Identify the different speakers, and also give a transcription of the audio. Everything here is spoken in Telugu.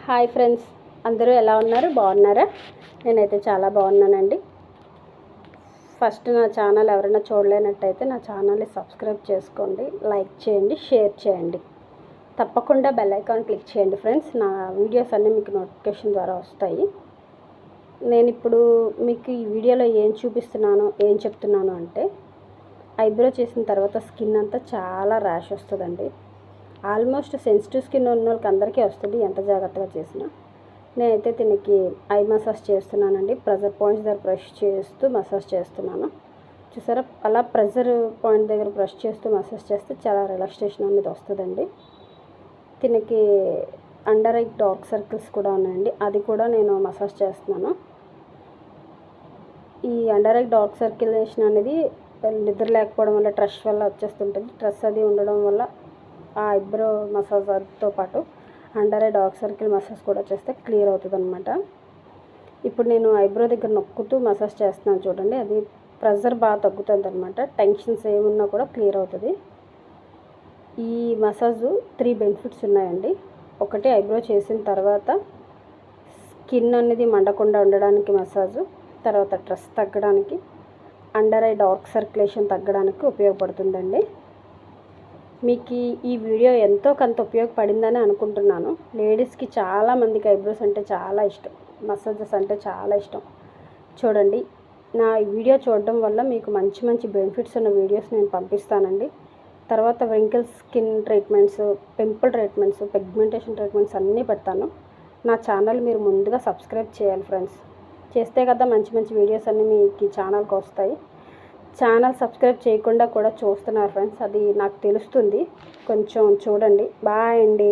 Speaker 1: హాయ్ ఫ్రెండ్స్, అందరూ ఎలా ఉన్నారు? బాగున్నారా? నేనైతే చాలా బాగున్నానండి. ఫస్ట్ నా ఛానల్ ఎవరైనా చూడలేనట్టయితే నా ఛానల్ని సబ్స్క్రైబ్ చేసుకోండి, లైక్ చేయండి, షేర్ చేయండి. తప్పకుండా బెల్ ఐకాన్ క్లిక్ చేయండి ఫ్రెండ్స్. నా వీడియోస్ అన్నీ మీకు నోటిఫికేషన్ ద్వారా వస్తాయి. నేను ఇప్పుడు మీకు ఈ వీడియోలో ఏం చూపిస్తున్నాను, ఏం చెప్తున్నాను అంటే, ఐబ్రో చేసిన తర్వాత స్కిన్ అంతా చాలా ర్యాష్ వస్తుందండి. ఆల్మోస్ట్ సెన్సిటివ్ స్కిన్ ఉన్న వాళ్ళకి అందరికీ వస్తుంది, ఎంత జాగ్రత్తగా చేసినా. నేనైతే దీనికి ఐ మసాజ్ చేస్తున్నానండి. ప్రెజర్ పాయింట్స్ దగ్గర బ్రష్ చేస్తూ మసాజ్ చేస్తున్నాను. చూసారా, అలా ప్రెజర్ పాయింట్ దగ్గర బ్రష్ చేస్తూ మసాజ్ చేస్తే చాలా రిలాక్సేషన్ అనేది వస్తుందండి. దీనికి అండర్ ఐ డార్క్ సర్కిల్స్ కూడా ఉన్నాయండి, అది కూడా నేను మసాజ్ చేస్తున్నాను. ఈ అండర్ ఐ డార్క్ సర్క్యులేషన్ అనేది నిద్ర లేకపోవడం వల్ల, స్ట్రెస్ వల్ల వచ్చేస్తుంటుంది. స్ట్రెస్ అది ఉండడం వల్ల ఆ ఐబ్రో మసాజ్తో పాటు under eye dark circle massage కూడా చేస్తే క్లియర్ అవుతుంది అనమాట. ఇప్పుడు నేను ఐబ్రో దగ్గర నొక్కుతూ మసాజ్ చేస్తున్నాను చూడండి, అది ప్రెజర్ బాగా తగ్గుతుంది అనమాట. టెన్షన్స్ ఏమున్నా కూడా క్లియర్ అవుతుంది. ఈ మసాజ్ 3 బెనిఫిట్స్ ఉన్నాయండి. ఒకటి, ఐబ్రో చేసిన తర్వాత స్కిన్ అనేది మండకుండా ఉండడానికి మసాజు, తర్వాత స్ట్రెస్ తగ్గడానికి, అండర్ ఐ డార్క్ సర్క్యులేషన్ తగ్గడానికి ఉపయోగపడుతుందండి. మీకు ఈ వీడియో ఎంతో కొంత ఉపయోగపడిందని అనుకుంటున్నాను. లేడీస్కి చాలామందికి ఐబ్రోస్ అంటే చాలా ఇష్టం, మసాజెస్ అంటే చాలా ఇష్టం. చూడండి, నా ఈ వీడియో చూడడం వల్ల మీకు మంచి మంచి బెనిఫిట్స్ ఉన్న వీడియోస్ నేను పంపిస్తానండి. తర్వాత wrinkle skin treatments, pimple treatments, pigmentation treatments అన్నీ పెడతాను. నా ఛానల్ మీరు ముందుగా సబ్స్క్రైబ్ చేయాలి ఫ్రెండ్స్. చేస్తే కదా మంచి మంచి వీడియోస్ అన్నీ మీకు ఈ ఛానల్కి వస్తాయి. ఛానల్ సబ్స్క్రైబ్ చేయకుండా కూడా చూస్తున్నారు ఫ్రెండ్స్, అది నాకు తెలుస్తుంది. కొంచెం చూడండి. బాయ్ అండి.